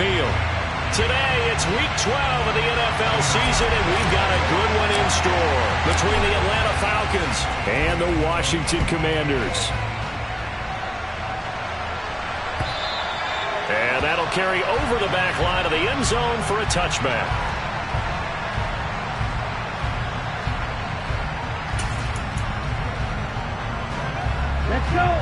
field. Today, it's Week 12 of the NFL season, and we've got a good one in store between the Atlanta Falcons and the Washington Commanders. And that'll carry over the back line of the end zone for a touchback. Let's go.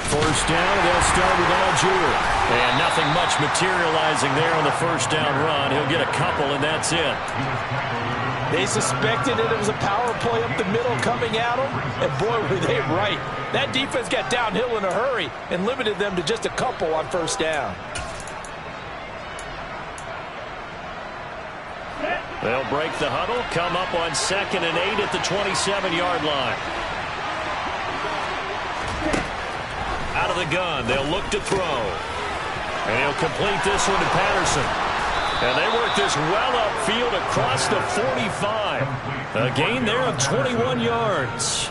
First down, they'll start with Algier. And nothing much materializing there on the first down run. He'll get a couple, and that's it. They suspected it was a power play up the middle coming at them, and boy, were they right. That defense got downhill in a hurry and limited them to just a couple on first down. They'll break the huddle, come up on 2nd and 8 at the 27-yard line. Out of the gun, they'll look to throw. And he'll complete this one to Patterson. And they work this well upfield across the 45. A gain there of 21 yards.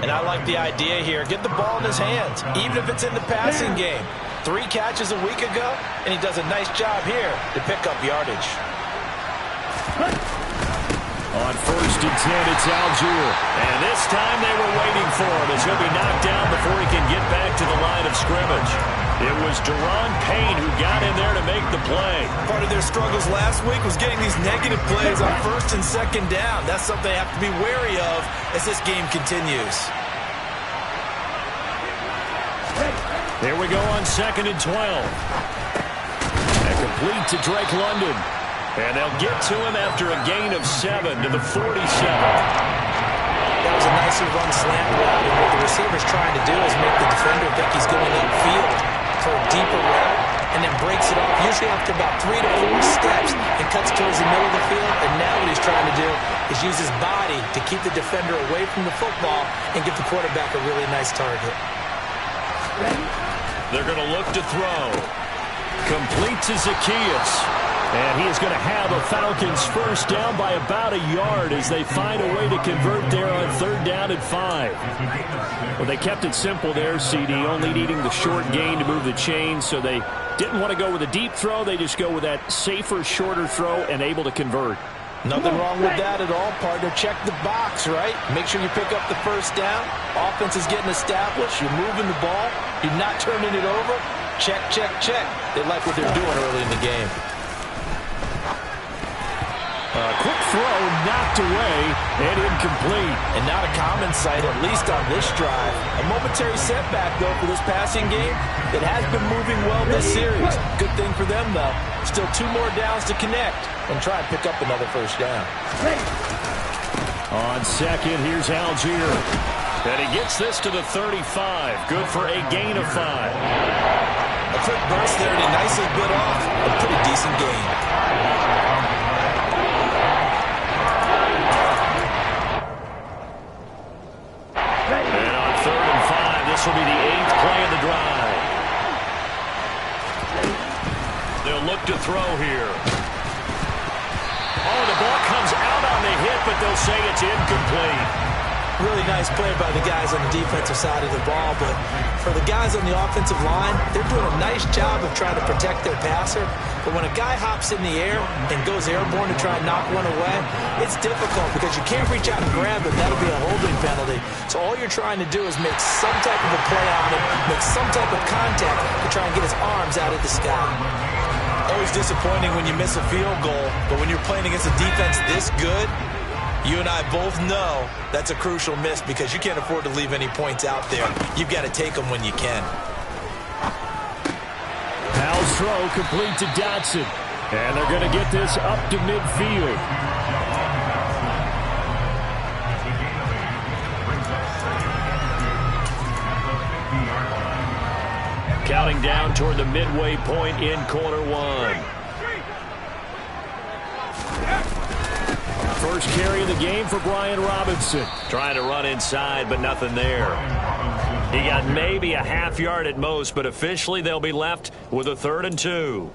And I like the idea here. Get the ball in his hands, even if it's in the passing game. 3 catches a week ago, and he does a nice job here to pick up yardage. On 1st and 10, it's Algier. And this time they were waiting for him as he'll be knocked down before he can get back to the line of scrimmage. It was Deron Payne who got in there to make the play. Part of their struggles last week was getting these negative plays on 1st and 2nd down. That's something they have to be wary of as this game continues. There we go on 2nd and 12. And complete to Drake London. And they'll get to him after a gain of 7 to the 47. That was a nicer run slant route, and what the receiver's trying to do is make the defender think he's going upfield for a deeper route, and then breaks it off, usually after about 3 to 4 steps, and cuts towards the middle of the field. And now what he's trying to do is use his body to keep the defender away from the football and give the quarterback a really nice target. They're going to look to throw. Complete to Zacchaeus. And he is going to have a Falcons first down by about a yard as they find a way to convert there on 3rd down and 5. Well, they kept it simple there, CD, only needing the short gain to move the chains, so they didn't want to go with a deep throw. They just go with that safer, shorter throw and able to convert. Nothing wrong with that at all, partner. Check the box, right? Make sure you pick up the first down. Offense is getting established. You're moving the ball. You're not turning it over. Check, check, check. They like what they're doing early in the game. Quick throw knocked away and incomplete. And not a common sight, at least on this drive. A momentary setback, though, for this passing game. It has been moving well this series. Good thing for them, though. Still 2 more downs to connect and try and pick up another first down. On 2nd, here's Algier. And he gets this to the 35. Good for a gain of 5. A quick burst there, and he nicely bit off a pretty decent gain. This will be the 8th play of the drive. They'll look to throw here. Oh, the ball comes out on the hit, but they'll say it's incomplete. Really nice play by the guys on the defensive side of the ball, but for the guys on the offensive line, they're doing a nice job of trying to protect their passer. But when a guy hops in the air and goes airborne to try and knock one away, it's difficult because you can't reach out and grab him. That'll be a holding penalty. So all you're trying to do is make some type of a play on him, make some type of contact to try and get his arms out of the sky. Always disappointing when you miss a field goal, but when you're playing against a defense this good, you and I both know that's a crucial miss because you can't afford to leave any points out there. You've got to take them when you can. Powell's throw complete to Dotson. And they're going to get this up to midfield. Counting down toward the midway point in quarter 1. First carry of the game for Brian Robinson. Trying to run inside, but nothing there. He got maybe a half yard at most, but officially they'll be left with a 3rd and 2.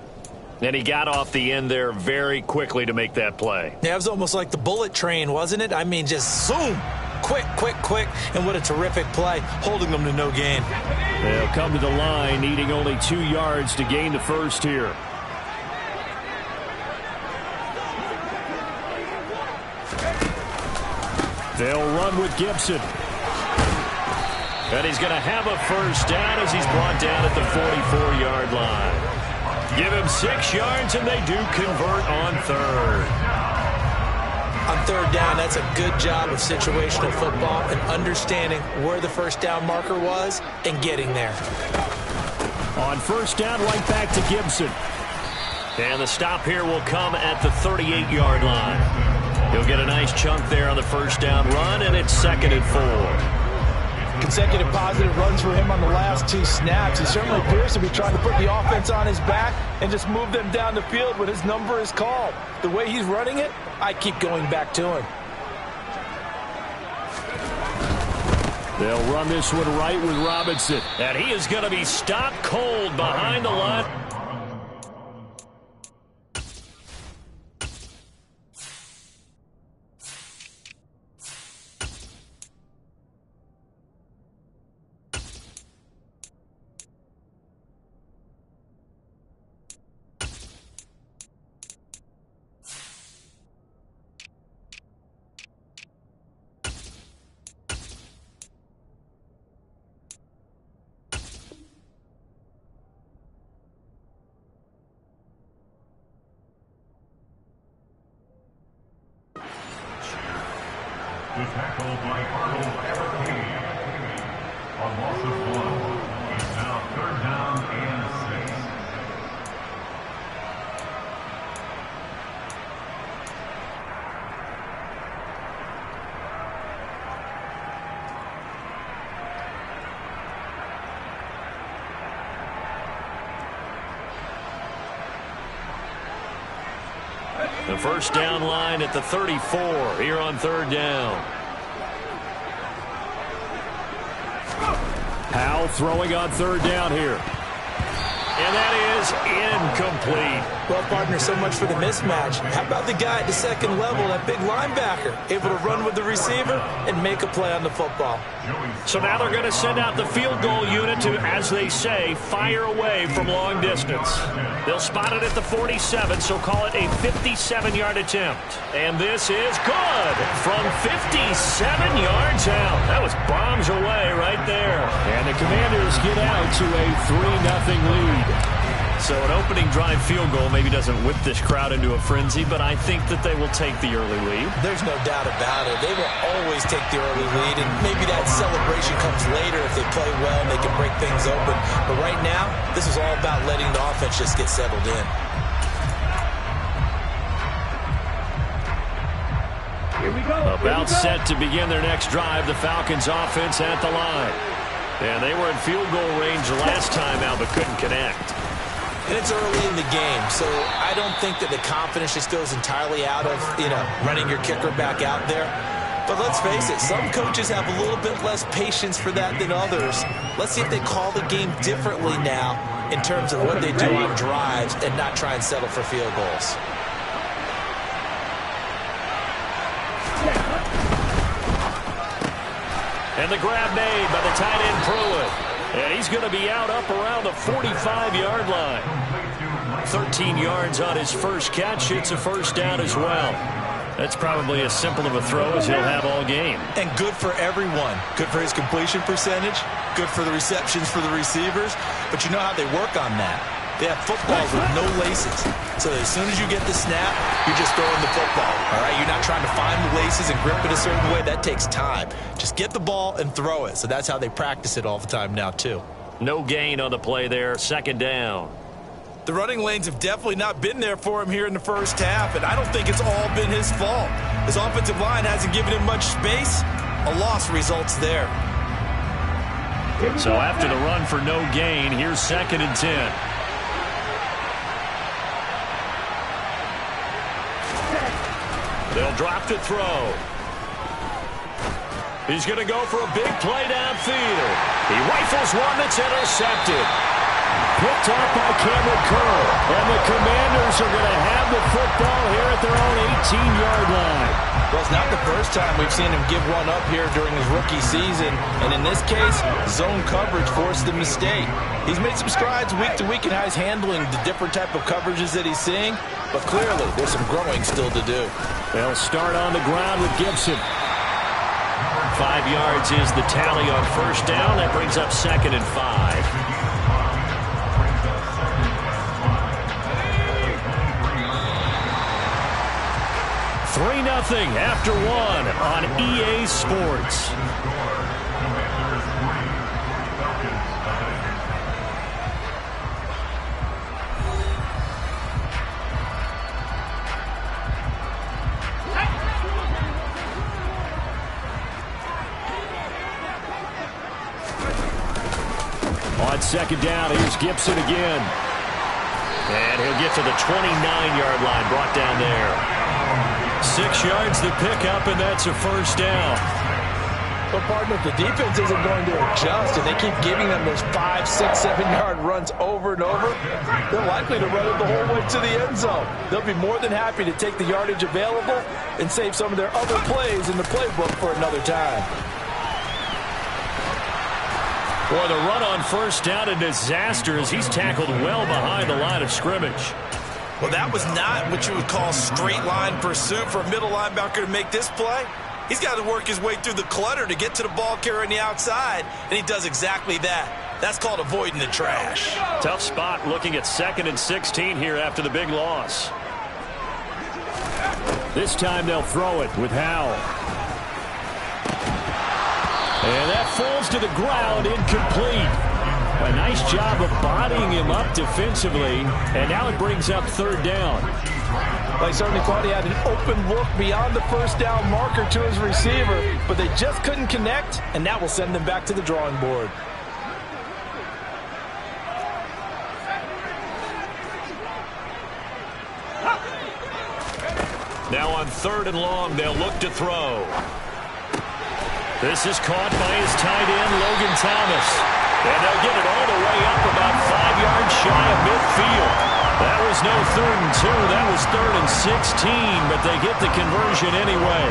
And he got off the end there very quickly to make that play. Yeah, it was almost like the bullet train, wasn't it? I mean, just zoom. quick, and what a terrific play, holding them to no gain. They'll come to the line, needing only 2 yards to gain the first here. They'll run with Gibson. And he's going to have a first down as he's brought down at the 44-yard line. Give him 6 yards, and they do convert on third. On third down, that's a good job of situational football and understanding where the first down marker was and getting there. On first down, right back to Gibson. And the stop here will come at the 38-yard line. He'll get a nice chunk there on the first down run, and it's 2nd and 4. Consecutive positive runs for him on the last 2 snaps. He certainly appears to be trying to put the offense on his back and just move them down the field when his number is called. The way he's running it, I keep going back to him. They'll run this one right with Robinson. And he is going to be stopped cold behind the line. The tackle by Arnold Abercrombie. On loss of 1. It's now 3rd down and 6. The first down line at the 34 here on 3rd down. Powell throwing on 3rd down here. And that is incomplete. Well, partner, so much for the mismatch. How about the guy at the 2nd level, that big linebacker, able to run with the receiver and make a play on the football? So now they're going to send out the field goal unit to, as they say, fire away from long distance. They'll spot it at the 47, so call it a 57-yard attempt. And this is good from 57 yards out. That was bombs away right there. And the Commanders get out to a 3-0 lead. So an opening drive field goal maybe doesn't whip this crowd into a frenzy, but I think that they will take the early lead. There's no doubt about it. They will always take the early lead, and maybe that celebration comes later if they play well and they can break things open. But right now, this is all about letting the offense just get settled in. Here we go. About set to begin their next drive, the Falcons offense at the line. And they were in field goal range the last time out, but couldn't connect. And it's early in the game, so I don't think that the confidence just goes entirely out of, running your kicker back out there. But let's face it, some coaches have a little bit less patience for that than others. Let's see if they call the game differently now in terms of what they do on drives and not try and settle for field goals. And the grab made by the tight end Pruitt. And he's going to be out up around the 45-yard line. 13 yards on his first catch. It's a first down as well. That's probably as simple of a throw as he'll have all game. And good for everyone. Good for his completion percentage. Good for the receptions for the receivers. But you know how they work on that. They have footballs with no laces. So as soon as you get the snap, you're just throwing the football. All right, you're not trying to find the laces and grip it a certain way. That takes time. Just get the ball and throw it. So that's how they practice it all the time now, too. No gain on the play there. 2nd down. The running lanes have definitely not been there for him here in the first half, and I don't think it's all been his fault. His offensive line hasn't given him much space. A loss results there. So after the run for no gain, here's 2nd and 10. They'll drop to throw. He's going to go for a big play downfield. He rifles one that's intercepted. Picked off by Cameron Curl. And the Commanders are going to have the football here at their own 18-yard line. Well, it's not the first time we've seen him give one up here during his rookie season. And in this case, zone coverage forced the mistake. He's made some strides week to week in how he's handling the different type of coverages that he's seeing. But clearly, there's some growing still to do. They'll start on the ground with Gibson. 5 yards is the tally on first down. That brings up 2nd and 5. 3-0 after 1 on EA Sports. On second down, here's Gibson again. And he'll get to the 29-yard line, brought down there. 6 yards to pick up, and that's a first down. But, partner, if the defense isn't going to adjust and they keep giving them those 5, 6, 7-yard runs over and over, they're likely to run it the whole way to the end zone. They'll be more than happy to take the yardage available and save some of their other plays in the playbook for another time. Boy, the run on first down, a disaster as he's tackled well behind the line of scrimmage. Well, that was not what you would call straight line pursuit for a middle linebacker to make this play. He's got to work his way through the clutter to get to the ball carrier on the outside, and he does exactly that. That's called avoiding the trash. Tough spot looking at 2nd and 16 here after the big loss. This time they'll throw it with Howell. And that falls to the ground, incomplete. A nice job of bodying him up defensively, and now it brings up 3rd down. They certainly thought he had an open look beyond the first down marker to his receiver, but they just couldn't connect, and that will send them back to the drawing board. Now on 3rd and long, they'll look to throw. This is caught by his tight end, Logan Thomas. And they'll get it all the way up about 5 yards shy of midfield. That was no 3rd and 2. That was 3rd and 16, but they get the conversion anyway.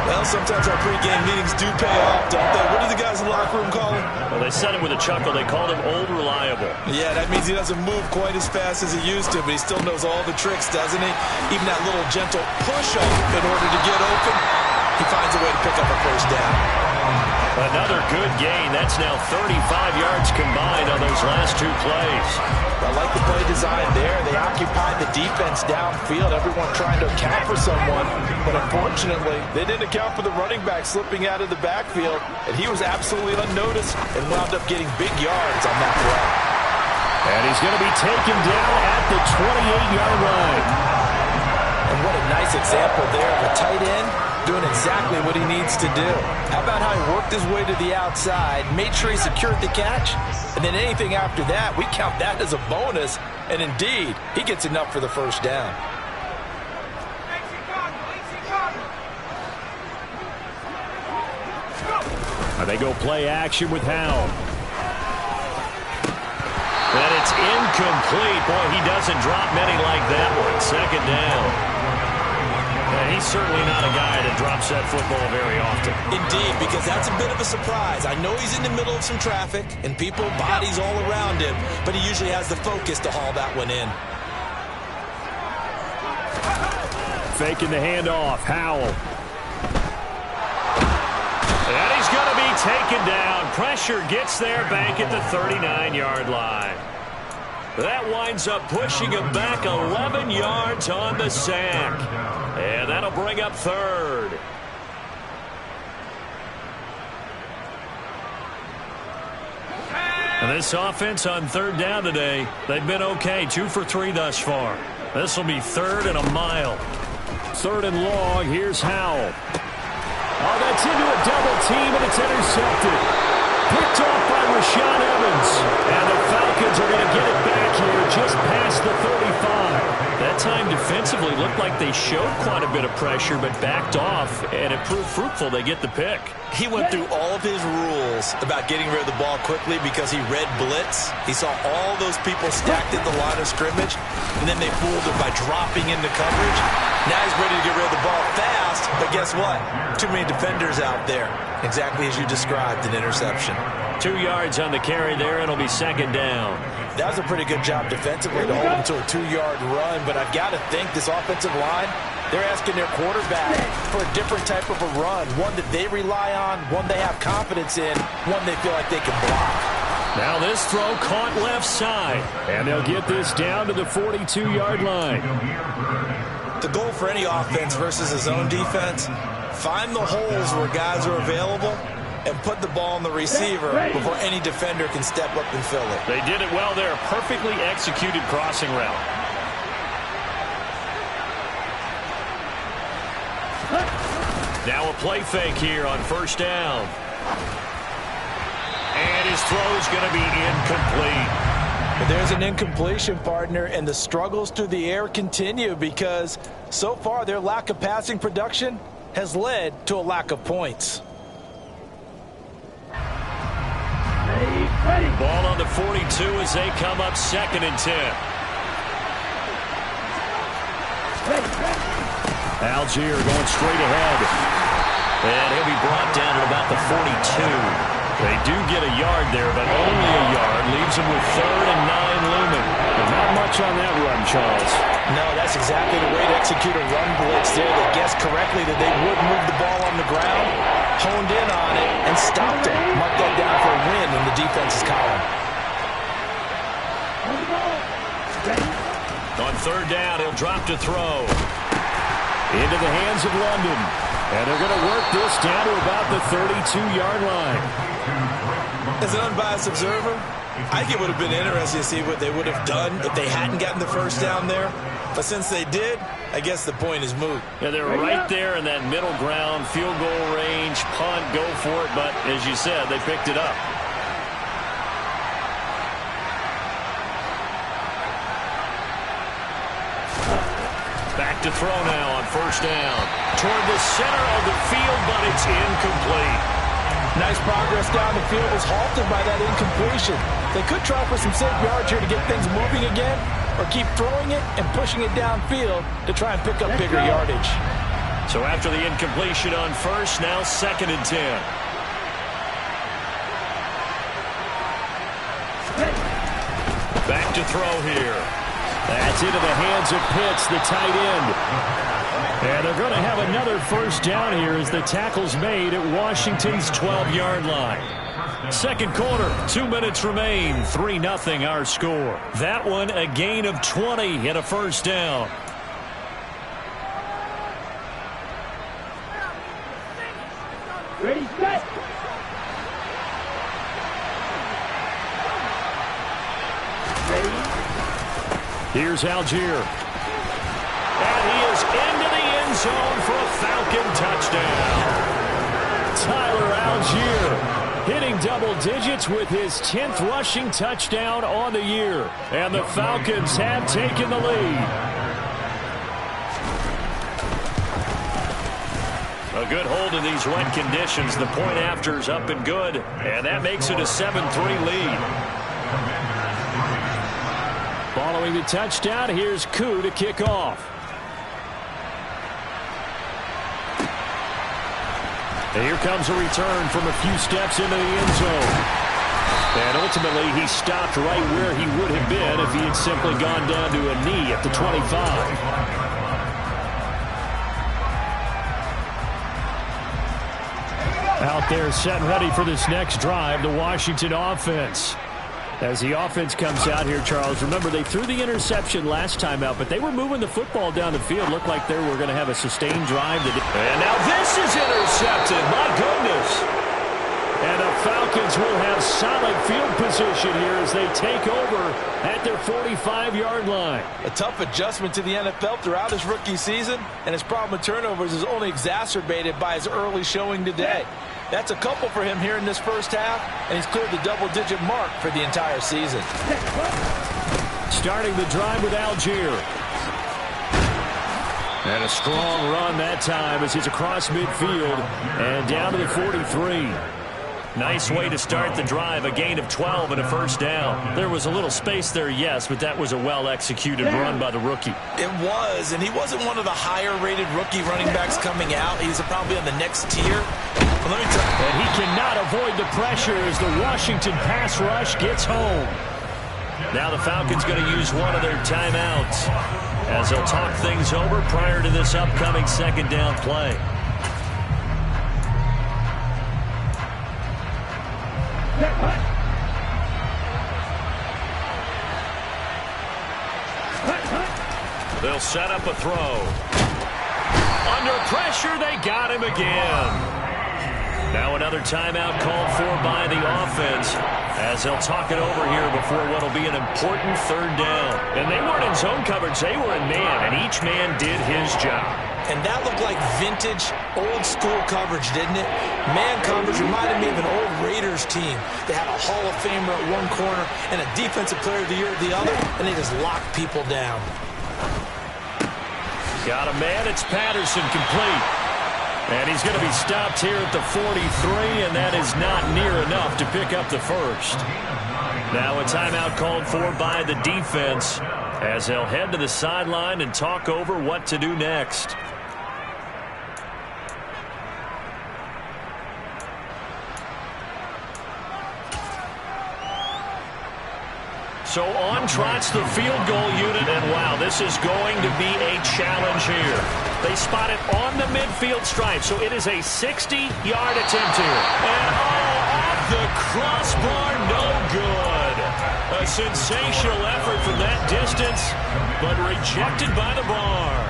Well, sometimes our pregame meetings do pay off, don't they? What do the guys in the locker room call him? Well, they said it with a chuckle. They called him Old Reliable. Yeah, that means he doesn't move quite as fast as he used to, but he still knows all the tricks, doesn't he? Even that little gentle push-up in order to get open, he finds a way to pick up a first down. Another good gain. That's now 35 yards combined on those last 2 plays. I like the play design there. They occupied the defense downfield, everyone trying to account for someone. But unfortunately, they didn't account for the running back slipping out of the backfield, and he was absolutely unnoticed and wound up getting big yards on that play. And he's going to be taken down at the 28-yard line. And what a nice example there of a tight end doing exactly what he needs to do. How about how he worked his way to the outside, made sure he secured the catch, and then anything after that, we count that as a bonus, and indeed, he gets enough for the first down. They go play action with Howell. And it's incomplete. Boy, he doesn't drop many like that one. 2nd down. And he's certainly not a guy that drops that football very often. Indeed, because that's a bit of a surprise. I know he's in the middle of some traffic and people, bodies all around him, but he usually has the focus to haul that one in. Faking the handoff, Howell. And he's going to be taken down. Pressure gets there back at the 39-yard line. That winds up pushing him back 11 yards on the sack. And that'll bring up 3rd. And this offense on 3rd down today, they've been okay. 2 for 3 thus far. This will be 3rd and a mile. 3rd and long. Here's Howell. Oh, that's into a double team, and it's intercepted. Picked off by Rashaan Evans. And the Falcons are going to get it back here just past the 35. That time defensively looked like they showed quite a bit of pressure but backed off, and it proved fruitful. They get the pick. He went through all of his rules about getting rid of the ball quickly because he read blitz. He saw all those people stacked at the line of scrimmage, and then they fooled him by dropping into coverage. Now he's ready to get rid of the ball fast, but guess what? Too many defenders out there. Exactly as you described, an interception. 2 yards on the carry there, and it'll be second down. That was a pretty good job defensively to hold him to a 2-yard run, but I've got to think this offensive line, they're asking their quarterback for a different type of a run, one that they rely on, one they have confidence in, one they feel like they can block. Now this throw caught left side, and they'll get this down to the 42-yard line. The goal for any offense versus his own defense, find the holes where guys are available and put the ball on the receiver before any defender can step up and fill it. They did it well there. Perfectly executed crossing route. Now a play fake here on first down. And his throw is going to be incomplete. But there's an incompletion, partner, and the struggles through the air continue because so far their lack of passing production has led to a lack of points. Ball on the 42 as they come up 2nd and 10. Algier going straight ahead. And he'll be brought down at about the 42. They do get a yard there, but only a yard. Leaves them with 3rd and 9 looming. But not much on that run, Charles. No, that's exactly the way to execute a run blitz there. They guessed correctly that they would move the ball on the ground, honed in on it, and stopped it. Mark that down for a win in the defense's column. On 3rd down, he'll drop to throw. Into the hands of London. And they're going to work this down to about the 32-yard line. As an unbiased observer, I think it would have been interesting to see what they would have done if they hadn't gotten the first down there. But since they did, I guess the point is moot. Yeah, they're right there in that middle ground, field goal range, punt, go for it. But as you said, they picked it up. Back to throw now on first down. Toward the center of the field, but it's incomplete. Nice progress down the field was halted by that incompletion. They could try for some safe yards here to get things moving again, or keep throwing it and pushing it downfield to try and pick up bigger yardage. So after the incompletion on first, now 2nd and 10. Back to throw here. That's into the hands of Pitts, the tight end. And they're going to have another first down here as the tackle's made at Washington's 12-yard line. Second quarter, 2 minutes remain, 3-0 our score. That one a gain of 20 and a first down. Ready, set. Here's Algier. And he is into the end zone for a Falcon touchdown. Tyler Algier hitting double digits with his 10th rushing touchdown on the year. And the Falcons have taken the lead. A good hold in these wet conditions. The point after is up and good. And that makes it a 7-3 lead. Following the touchdown, here's Koo to kick off. And here comes a return from a few steps into the end zone. And ultimately, he stopped right where he would have been if he had simply gone down to a knee at the 25. Out there set and ready for this next drive, the Washington offense. As the offense comes out here, Charles, remember they threw the interception last time out, but they were moving the football down the field. Looked like they were going to have a sustained drive. And now this is intercepted. My goodness. And the Falcons will have solid field position here as they take over at their 45-yard line. A tough adjustment to the NFL throughout his rookie season, and his problem with turnovers is only exacerbated by his early showing today. That's a couple for him here in this first half, and he's cleared the double-digit mark for the entire season. Starting the drive with Algier. And a strong run that time as he's across midfield and down to the 43. Nice way to start the drive, a gain of 12 and a first down. There was a little space there, yes, but that was a well-executed run by the rookie. It was, and he wasn't one of the higher-rated rookie running backs coming out. He's probably on the next tier. But let me tell you. And he cannot avoid the pressure as the Washington pass rush gets home. Now the Falcons going to use one of their timeouts as they'll talk things over prior to this upcoming second down play. They'll set up a throw. Under pressure, they got him again. Now another timeout called for by the offense as they'll talk it over here before what will be an important third down. And they weren't in zone coverage. They were in man, and each man did his job. And that looked like vintage, old-school coverage, didn't it? Man coverage reminded me of an old Raiders team. They had a Hall of Famer at one corner and a Defensive Player of the Year at the other, and they just locked people down. Got a man. It's Patterson, complete. And he's going to be stopped here at the 43, and that is not near enough to pick up the first. Now a timeout called for by the defense as they'll head to the sideline and talk over what to do next. So on trots the field goal unit, and wow, this is going to be a challenge here. They spot it on the midfield stripe, so it is a 60-yard attempt here. And off the crossbar, no good. A sensational effort from that distance, but rejected by the bar.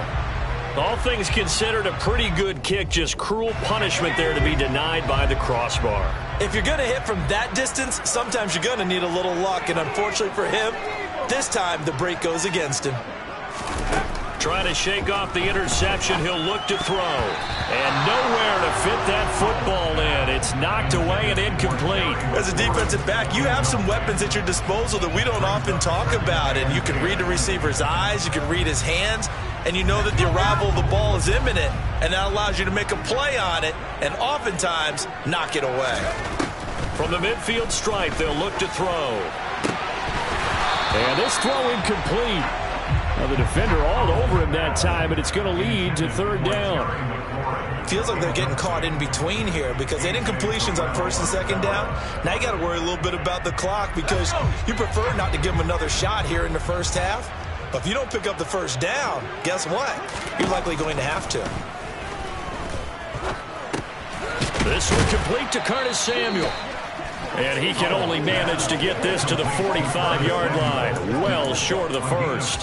All things considered, a pretty good kick, just cruel punishment there to be denied by the crossbar. If you're going to hit from that distance, sometimes you're going to need a little luck, and unfortunately for him, this time the break goes against him. Trying to shake off the interception, he'll look to throw. And nowhere to fit that football in. It's knocked away and incomplete. As a defensive back, you have some weapons at your disposal that we don't often talk about. And you can read the receiver's eyes, you can read his hands, and you know that the arrival of the ball is imminent. And that allows you to make a play on it and oftentimes knock it away. From the midfield stripe, they'll look to throw. And this throw incomplete. Now the defender all over him that time, and it's going to lead to third down. Feels like they're getting caught in between here because they didn't completions on first and second down. Now you got to worry a little bit about the clock because you prefer not to give them another shot here in the first half. But if you don't pick up the first down, guess what? You're likely going to have to. This one complete to Curtis Samuel. And he can only manage to get this to the 45-yard line, well short of the first.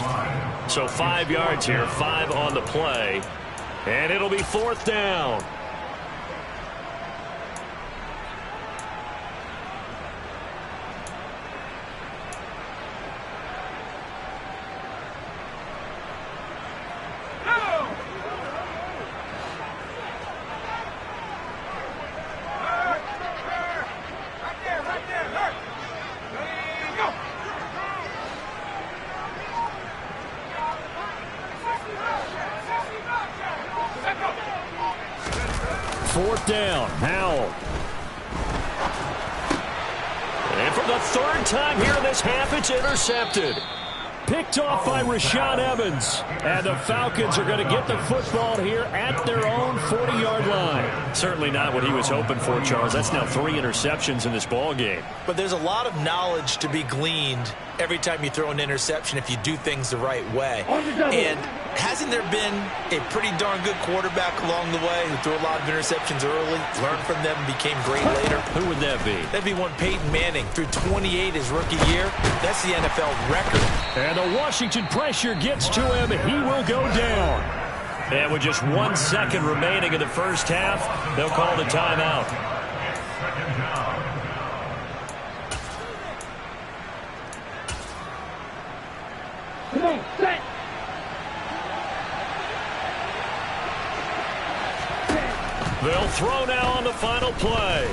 So 5 yards here, 5 on the play. And it'll be fourth down. Fourth down, Howell. And for the third time here in this half, it's intercepted. Picked off by Rashaan Evans. And the Falcons are going to get the football here at their own 40-yard line. Certainly not what he was hoping for, Charles. That's now 3 interceptions in this ball game. But there's a lot of knowledge to be gleaned every time you throw an interception if you do things the right way. And hasn't there been a pretty darn good quarterback along the way who threw a lot of interceptions early, learned from them, and became great later? Who would that be? That'd be one Peyton Manning. Threw 28 his rookie year. That's the NFL record. And the Washington pressure gets to him. He will go down. And with just 1 second remaining in the first half, they'll call the timeout. Come on, set. They'll throw now on the final play.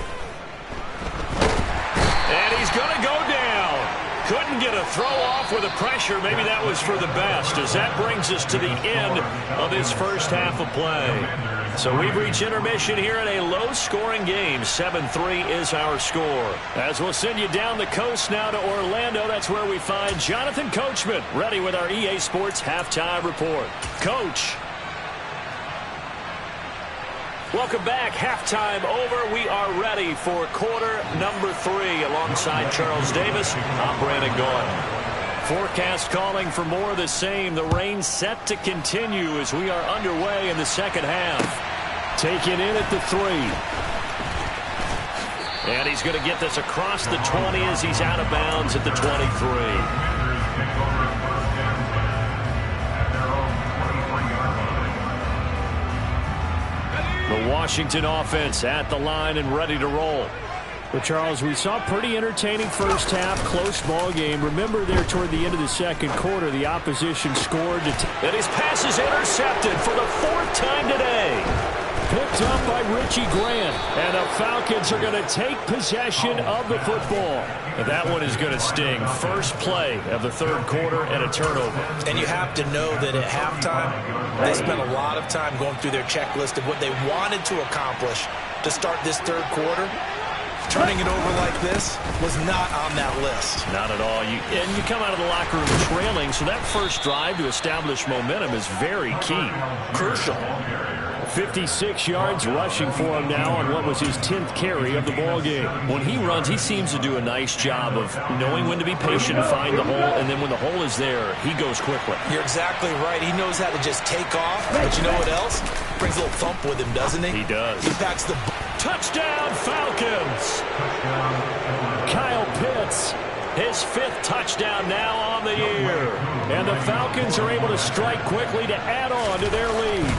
And he's going to go down. Couldn't get a throw off with the pressure. Maybe that was for the best, as that brings us to the end of this first half of play. So we've reached intermission here in a low-scoring game. 7-3 is our score. As we'll send you down the coast now to Orlando, that's where we find Jonathan Coachman, ready with our EA Sports Halftime Report. Coach. Welcome back. Halftime over. We are ready for quarter number 3. Alongside Charles Davis, I'm Brandon Gaudin. Forecast calling for more of the same. The rain set to continue as we are underway in the second half. Taken in at the 3. And he's going to get this across the 20 as he's out of bounds at the 23. The Washington offense at the line and ready to roll. But, Charles, we saw pretty entertaining first half, close ball game. Remember there toward the end of the second quarter, the opposition scored. And his pass is intercepted for the 4th time today. Picked up by Richie Grant. And the Falcons are going to take possession of the football. And that one is going to sting. First play of the third quarter and a turnover. And you have to know that at halftime, they spent a lot of time going through their checklist of what they wanted to accomplish to start this third quarter. Turning it over like this was not on that list. Not at all. And you come out of the locker room trailing, so that first drive to establish momentum is very key. Crucial. 56 yards rushing for him now on what was his 10th carry of the ball game. When he runs, he seems to do a nice job of knowing when to be patient and find the hole, and then when the hole is there, he goes quickly. You're exactly right. He knows how to just take off, but you know what else? Brings a little thump with him, doesn't he? He does. He packs the... Touchdown, Falcons! Kyle Pitts, his 5th touchdown now on the year. And the Falcons are able to strike quickly to add on to their lead.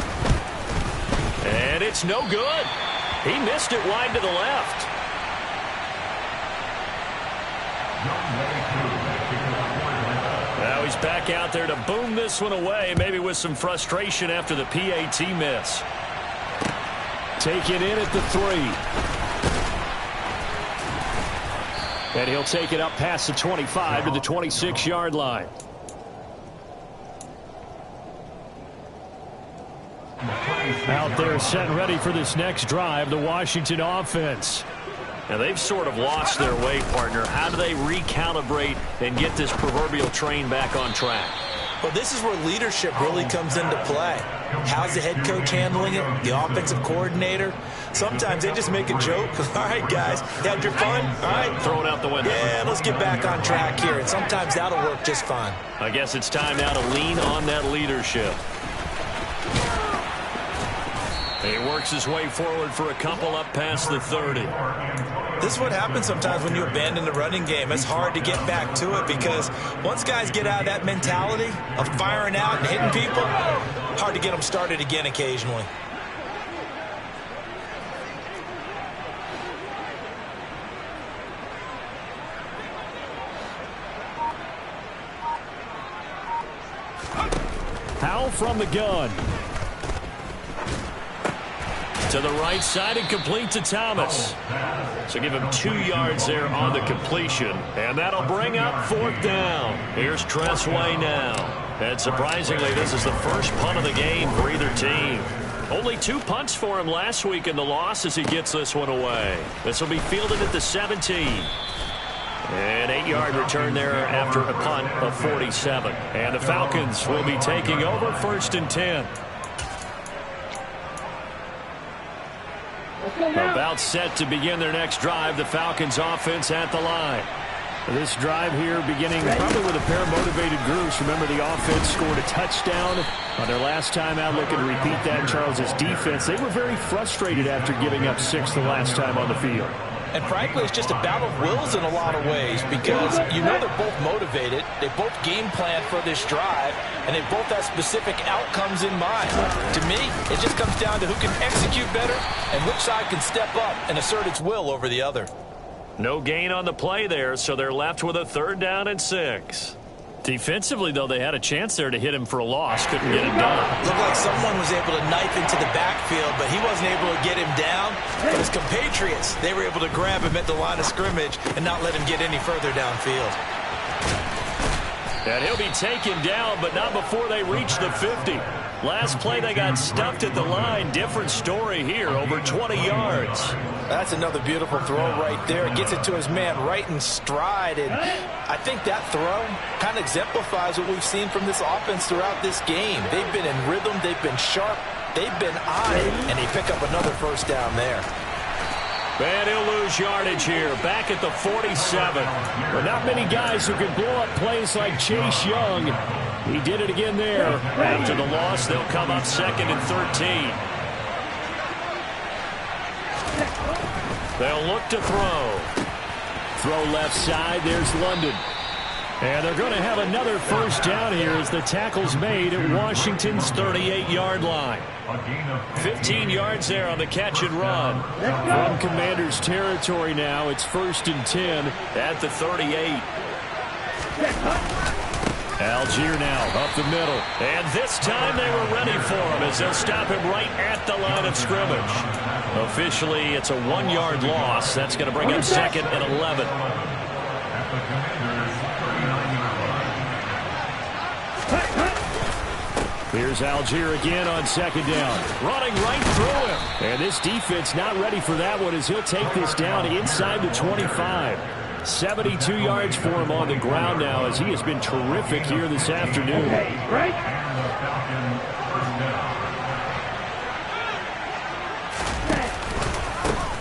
And it's no good. He missed it wide to the left. Now he's back out there to boom this one away, maybe with some frustration after the PAT miss. Take it in at the 3. And he'll take it up past the 25 to the 26-yard line. Out there set and ready for this next drive, the Washington offense. Now they've sort of lost their way, partner. How do they recalibrate and get this proverbial train back on track? Well, this is where leadership really comes into play. How's the head coach handling it? The offensive coordinator? Sometimes they just make a joke. All right, guys, you had your fun? All right. Throw it out the window. Yeah, let's get back on track here. And sometimes that'll work just fine. I guess it's time now to lean on that leadership. He works his way forward for a couple up past the 30. This is what happens sometimes when you abandon the running game. It's hard to get back to it because once guys get out of that mentality of firing out and hitting people, hard to get them started again occasionally. Howell from the gun. To the right side and complete to Thomas. So give him 2 yards there on the completion. And that'll bring up 4th down. Here's Tressway now. And surprisingly, this is the first punt of the game for either team. Only 2 punts for him last week in the loss as he gets this one away. This will be fielded at the 17. An 8-yard return there after a punt of 47. And the Falcons will be taking over 1st and 10. About set to begin their next drive. The Falcons offense at the line. This drive here beginning probably with a pair of motivated groups. Remember, the offense scored a touchdown on their last time out. Looking to repeat that. Charles's defense, they were very frustrated after giving up 6 the last time on the field. And frankly, it's just a battle of wills in a lot of ways because you know they're both motivated. They both game plan for this drive, and they both have specific outcomes in mind. To me, it just comes down to who can execute better and which side can step up and assert its will over the other. No gain on the play there, so they're left with a 3rd down and 6. Defensively, though, they had a chance there to hit him for a loss. Couldn't get it done. Looked like someone was able to knife into the backfield, but he wasn't able to get him down. But his compatriots, they were able to grab him at the line of scrimmage and not let him get any further downfield. And he'll be taken down, but not before they reach the 50. Last play, they got stuffed at the line. Different story here, over 20 yards. That's another beautiful throw right there. Gets it to his man right in stride. And I think that throw kind of exemplifies what we've seen from this offense throughout this game. They've been in rhythm. They've been sharp. They've been on it. And they pick up another first down there. And he'll lose yardage here, back at the 47. But not many guys who can blow up plays like Chase Young. He did it again there. After the loss, they'll come up 2nd and 13. They'll look to throw. Throw left side, there's London. And they're going to have another first down here as the tackle's made at Washington's 38-yard line. 15 yards there on the catch and run. From Commanders territory now, it's 1st and 10 at the 38. Algier now up the middle. And this time they were ready for him as they'll stop him right at the line of scrimmage. Officially, it's a 1-yard loss. That's going to bring up 2nd and 11. Here's Algier again on 2nd down. Running right through him. And this defense not ready for that one as he'll take this down inside the 25. 72 yards for him on the ground now as he has been terrific here this afternoon.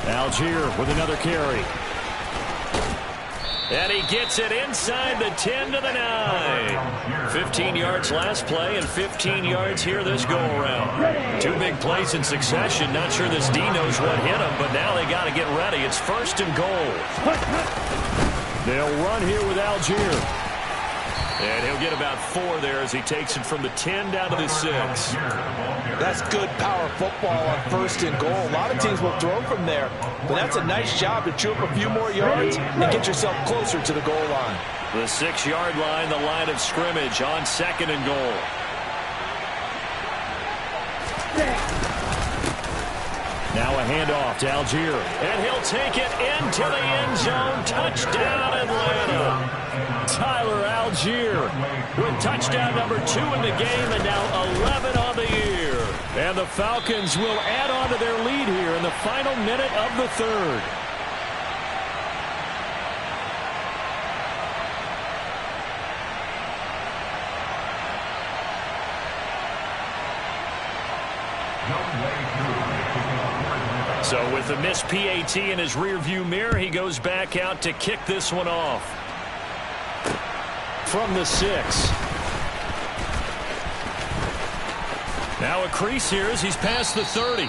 Algier with another carry. And he gets it inside the 10 to the 9. 15 yards last play and 15 yards here this go-around. 2 big plays in succession. Not sure this D knows what hit him, but now they got to get ready. It's 1st and goal. They'll run here with Algier. And he'll get about 4 there as he takes it from the 10 down to the 6. That's good power football on 1st and goal. A lot of teams will throw from there, but that's a nice job to chew up a few more yards and get yourself closer to the goal line. The 6-yard line, the line of scrimmage on 2nd and goal. Now a handoff to Algier, and he'll take it into the end zone. Touchdown, Atlanta. Tyler Algier with touchdown number 2 in the game, and now 11 on the year. And the Falcons will add on to their lead here in the final minute of the 3rd. So with the missed PAT in his rearview mirror, he goes back out to kick this one off. From the 6. Now a crease here as he's past the 30.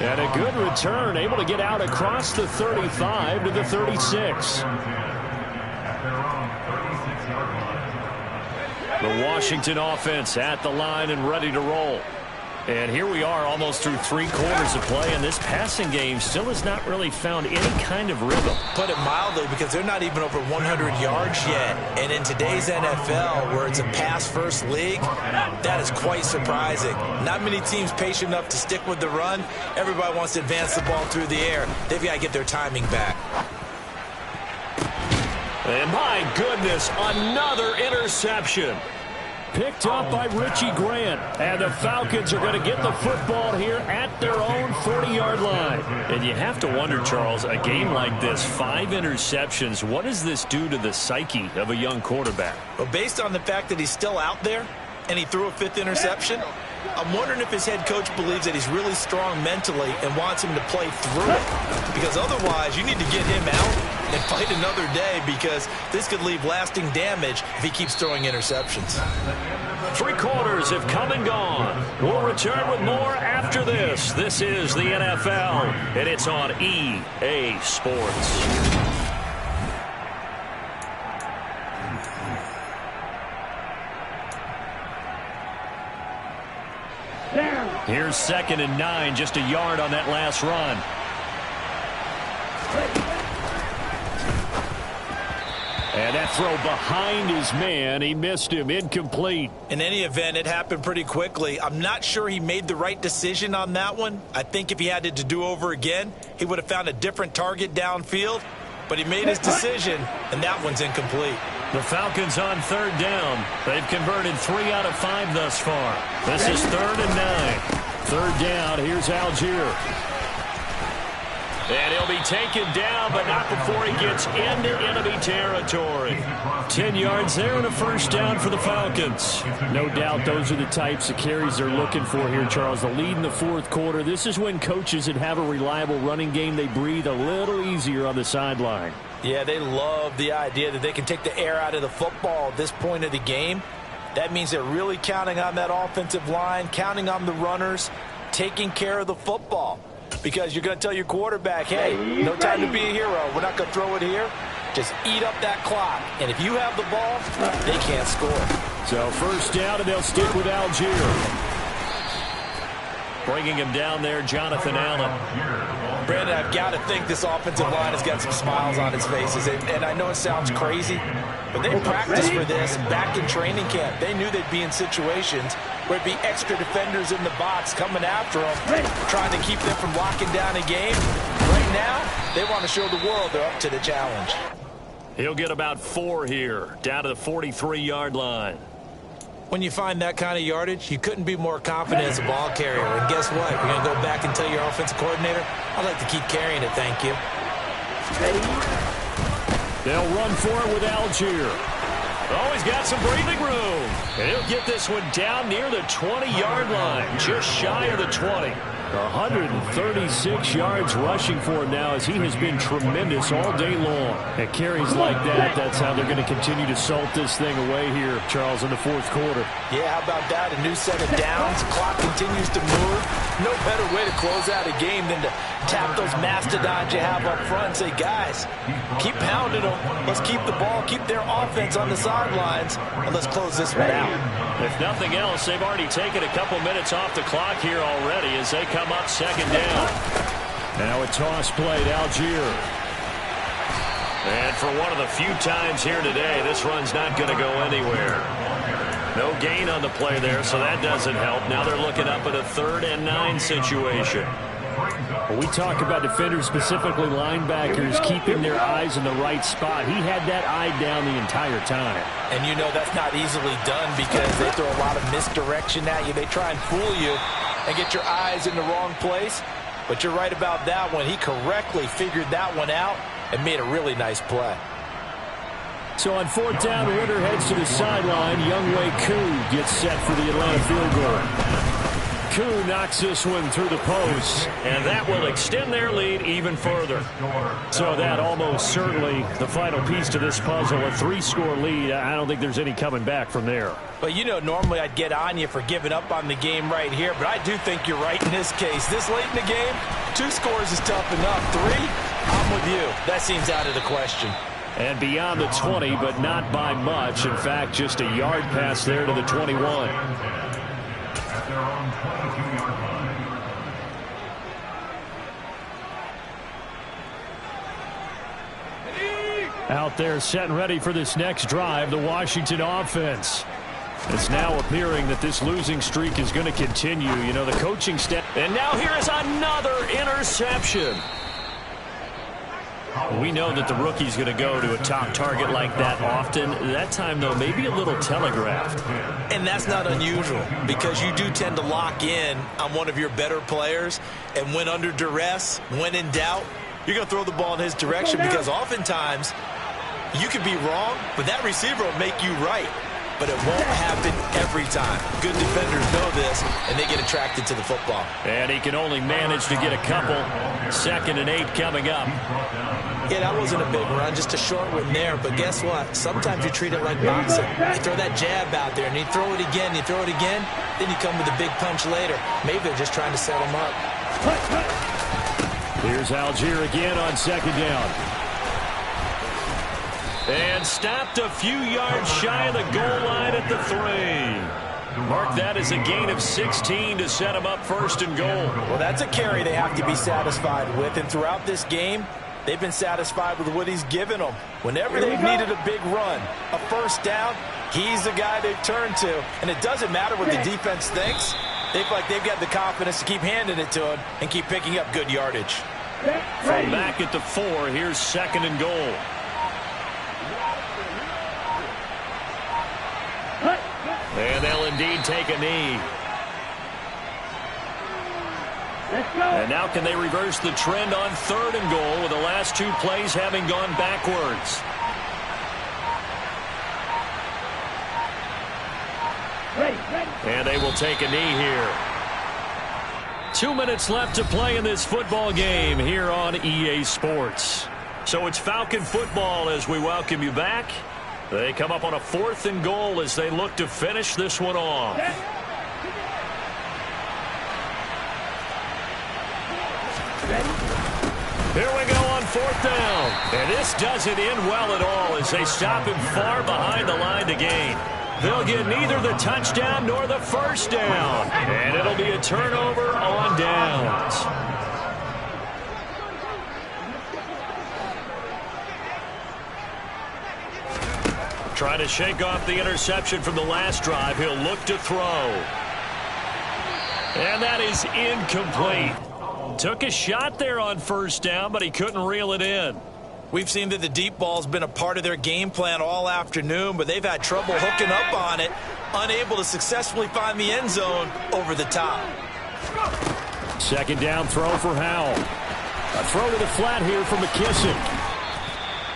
And a good return, able to get out across the 35 to the 36. The Washington offense at the line and ready to roll. And here we are almost through 3 quarters of play, and this passing game still has not really found any kind of rhythm. Put it mildly, because they're not even over 100 yards yet. And in today's NFL, where it's a pass-first league, that is quite surprising. Not many teams patient enough to stick with the run. Everybody wants to advance the ball through the air. They've got to get their timing back. And my goodness, another interception. Picked up by Richie Grant. And the Falcons are going to get the football here at their own 40-yard line. And you have to wonder, Charles, a game like this, 5 interceptions, what does this do to the psyche of a young quarterback? Well, based on the fact that he's still out there and he threw a 5th interception, I'm wondering if his head coach believes that he's really strong mentally and wants him to play through it. Because otherwise, you need to get him out and fight another day, because this could leave lasting damage if he keeps throwing interceptions. 3 quarters have come and gone. We'll return with more after this. This is the NFL, and it's on EA Sports. Here's 2nd and 9, just a yard on that last run. And that throw behind his man, he missed him, incomplete. In any event, it happened pretty quickly. I'm not sure he made the right decision on that one. I think if he had it to do over again, he would have found a different target downfield. But he made his decision, and that one's incomplete. The Falcons on third down. They've converted 3 out of 5 thus far. This is 3rd and 9. Third down, here's Algier. And he'll be taken down, but not before he gets into enemy territory. 10 yards there and a first down for the Falcons. No doubt those are the types of carries they're looking for here, Charles. The lead in the fourth quarter. This is when coaches that have a reliable running game, they breathe a little easier on the sideline. Yeah, they love the idea that they can take the air out of the football at this point of the game. That means they're really counting on that offensive line, counting on the runners, taking care of the football. Because you're going to tell your quarterback, hey, no time to be a hero. We're not going to throw it here. Just eat up that clock. And if you have the ball, they can't score. So first down, and they'll stick with Algier. Bringing him down there, Jonathan Allen. Brandon, I've got to think this offensive line has got some smiles on its faces. And I know it sounds crazy, but they practiced for this back in training camp. They knew they'd be in situations where it'd be extra defenders in the box coming after them, trying to keep them from locking down a game. Right now, they want to show the world they're up to the challenge. He'll get about 4 here, down to the 43-yard line. When you find that kind of yardage, you couldn't be more confident as a ball carrier. And guess what? You're going to go back and tell your offensive coordinator, I'd like to keep carrying it, thank you. They'll run for it with Algier. Oh, he's got some breathing room. And he'll get this one down near the 20-yard line, just shy of the 20. 136 yards rushing for him now as he has been tremendous all day long. At carries like that, that's how they're going to continue to salt this thing away here, Charles, in the fourth quarter. Yeah, how about that? A new set of downs. Clock continues to move. No better way to close out a game than to tap those mastodons you have up front and say, guys, keep pounding them. Let's keep the ball, keep their offense on the sidelines, and let's close this one out. If nothing else, they've already taken a couple minutes off the clock here already as they come up second down. Now a toss play to Algier. And for one of the few times here today, this run's not going to go anywhere. No gain on the play there, so that doesn't help. Now they're looking up at a 3rd and 9 situation. When we talk about defenders, specifically linebackers, keeping their eyes in the right spot, he had that eye down the entire time. And you know that's not easily done because they throw a lot of misdirection at you. They try and fool you and get your eyes in the wrong place. But you're right about that one. He correctly figured that one out and made a really nice play. So on 4th down, Ritter heads to the sideline. Younghoe Koo gets set for the Atlanta field goal. Koo knocks this one through the post, and that will extend their lead even further. So that almost certainly the final piece to this puzzle, a 3-score lead. I don't think there's any coming back from there. But, you know, normally I'd get on you for giving up on the game right here, but I do think you're right in this case. This late in the game, 2 scores is tough enough. 3, I'm with you. That seems out of the question. And beyond the 20, but not by much. In fact, just a yard pass there to the 21. At their own 22-yard line. Out there set and ready for this next drive, the Washington offense. It's now appearing that this losing streak is going to continue. You know, the coaching staff. And now here is another interception. We know that the rookie's going to go to a top target like that often. That time, though, maybe a little telegraphed. And that's not unusual because you do tend to lock in on one of your better players. And when under duress, when in doubt, you're going to throw the ball in his direction because oftentimes you could be wrong, but that receiver will make you right. But it won't happen every time. Good defenders know this, and they get attracted to the football. And he can only manage to get a couple. 2nd and 8 coming up. Yeah, that wasn't a big run, just a short one there. But guess what? Sometimes you treat it like boxing. You throw that jab out there, and you throw it again, you throw it again, then you come with a big punch later. Maybe they're just trying to set him up. Here's Algier again on 2nd down. And stopped a few yards shy of the goal line at the 3. Mark that as a gain of 16 to set him up 1st and goal. Well, that's a carry they have to be satisfied with. And throughout this game, They've been satisfied with what he's given them. Whenever they've needed a big run, a first down, he's the guy they've turned to. And it doesn't matter what the defense thinks. They feel like they've got the confidence to keep handing it to him and keep picking up good yardage. From back at the 4, here's 2nd and goal. And they'll indeed take a knee. And now can they reverse the trend on 3rd and goal with the last 2 plays having gone backwards? And they will take a knee here. 2 minutes left to play in this football game here on EA Sports. So it's Falcon football as we welcome you back. They come up on a 4th and goal as they look to finish this one off. Here we go on 4th down. And this doesn't end well at all as they stop him far behind the line to gain. They'll get neither the touchdown nor the first down. And it'll be a turnover on downs. Trying to shake off the interception from the last drive. He'll look to throw. And that is incomplete. Took a shot there on first down, but he couldn't reel it in. We've seen that the deep ball's been a part of their game plan all afternoon, but they've had trouble hooking up on it, unable to successfully find the end zone over the top. 2nd down throw for Howell. A throw to the flat here for McKissick.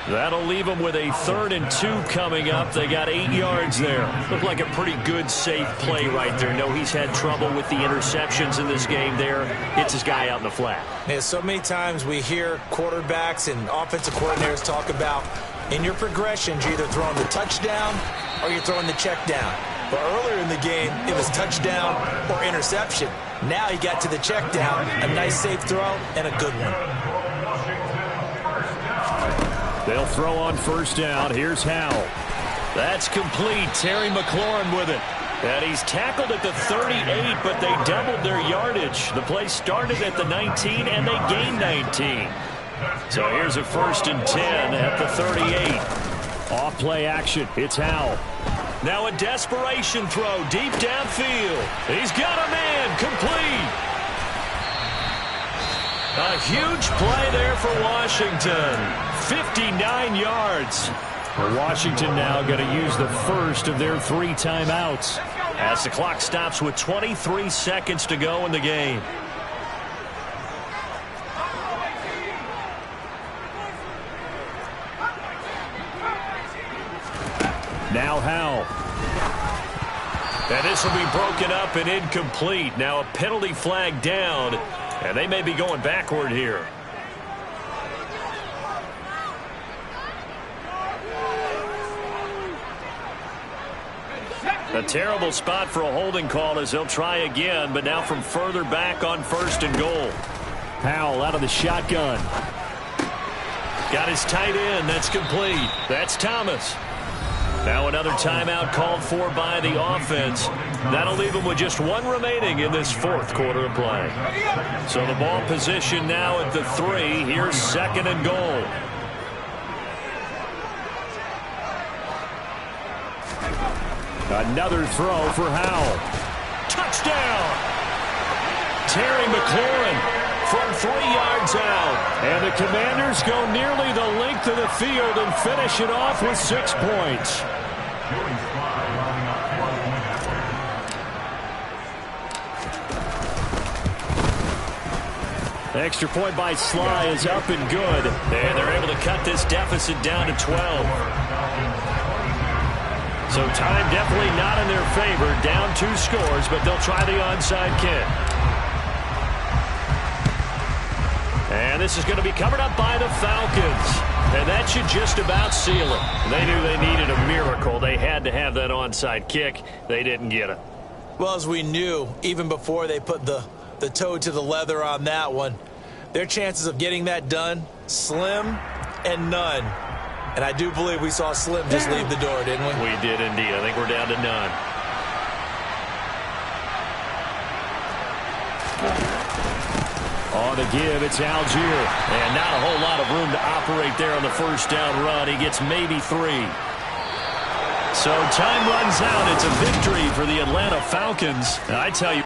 That'll leave them with a 3rd and 2 coming up. They got 8 yards there. Looked like a pretty good, safe play right there. No, he's had trouble with the interceptions in this game there. Hits his guy out in the flat. Yeah, so many times we hear quarterbacks and offensive coordinators talk about in your progressions, you're either throwing the touchdown or you're throwing the check down. But earlier in the game, it was touchdown or interception. Now he got to the check down, a nice safe throw, and a good one. They'll throw on first down. Here's Howell. That's complete. Terry McLaurin with it. And he's tackled at the 38, but they doubled their yardage. The play started at the 19, and they gained 19. So here's a 1st and 10 at the 38. Off play action. It's Howell. Now a desperation throw deep downfield. He's got a man. Complete. A huge play there for Washington. 59 yards. Washington now going to use the first of their 3 timeouts as the clock stops with 23 seconds to go in the game. Now Howell. And this will be broken up and incomplete. Now a penalty flag down, and they may be going backward here. A terrible spot for a holding call as they'll try again, but now from further back on 1st and goal. Howell out of the shotgun. Got his tight end. That's complete. That's Thomas. Now another timeout called for by the offense. That'll leave them with just 1 remaining in this 4th quarter of play. So the ball position now at the 3. Here's 2nd and goal. Another throw for Howell. Touchdown! Terry McLaurin from 3 yards out. And the Commanders go nearly the length of the field and finish it off with 6 points. Extra point by Sly is up and good. And they're able to cut this deficit down to 12. So time definitely not in their favor. Down 2 scores, but they'll try the onside kick. And this is going to be covered up by the Falcons. And that should just about seal it. They knew they needed a miracle. They had to have that onside kick. They didn't get it. Well, as we knew, even before they put the toe to the leather on that one, their chances of getting that done, slim and none. And I do believe we saw Slim just leave the door, didn't we? We did indeed. I think we're down to none. On the give, it's Algier. And not a whole lot of room to operate there on the first down run. He gets maybe 3. So time runs out. It's a victory for the Atlanta Falcons. And I tell you,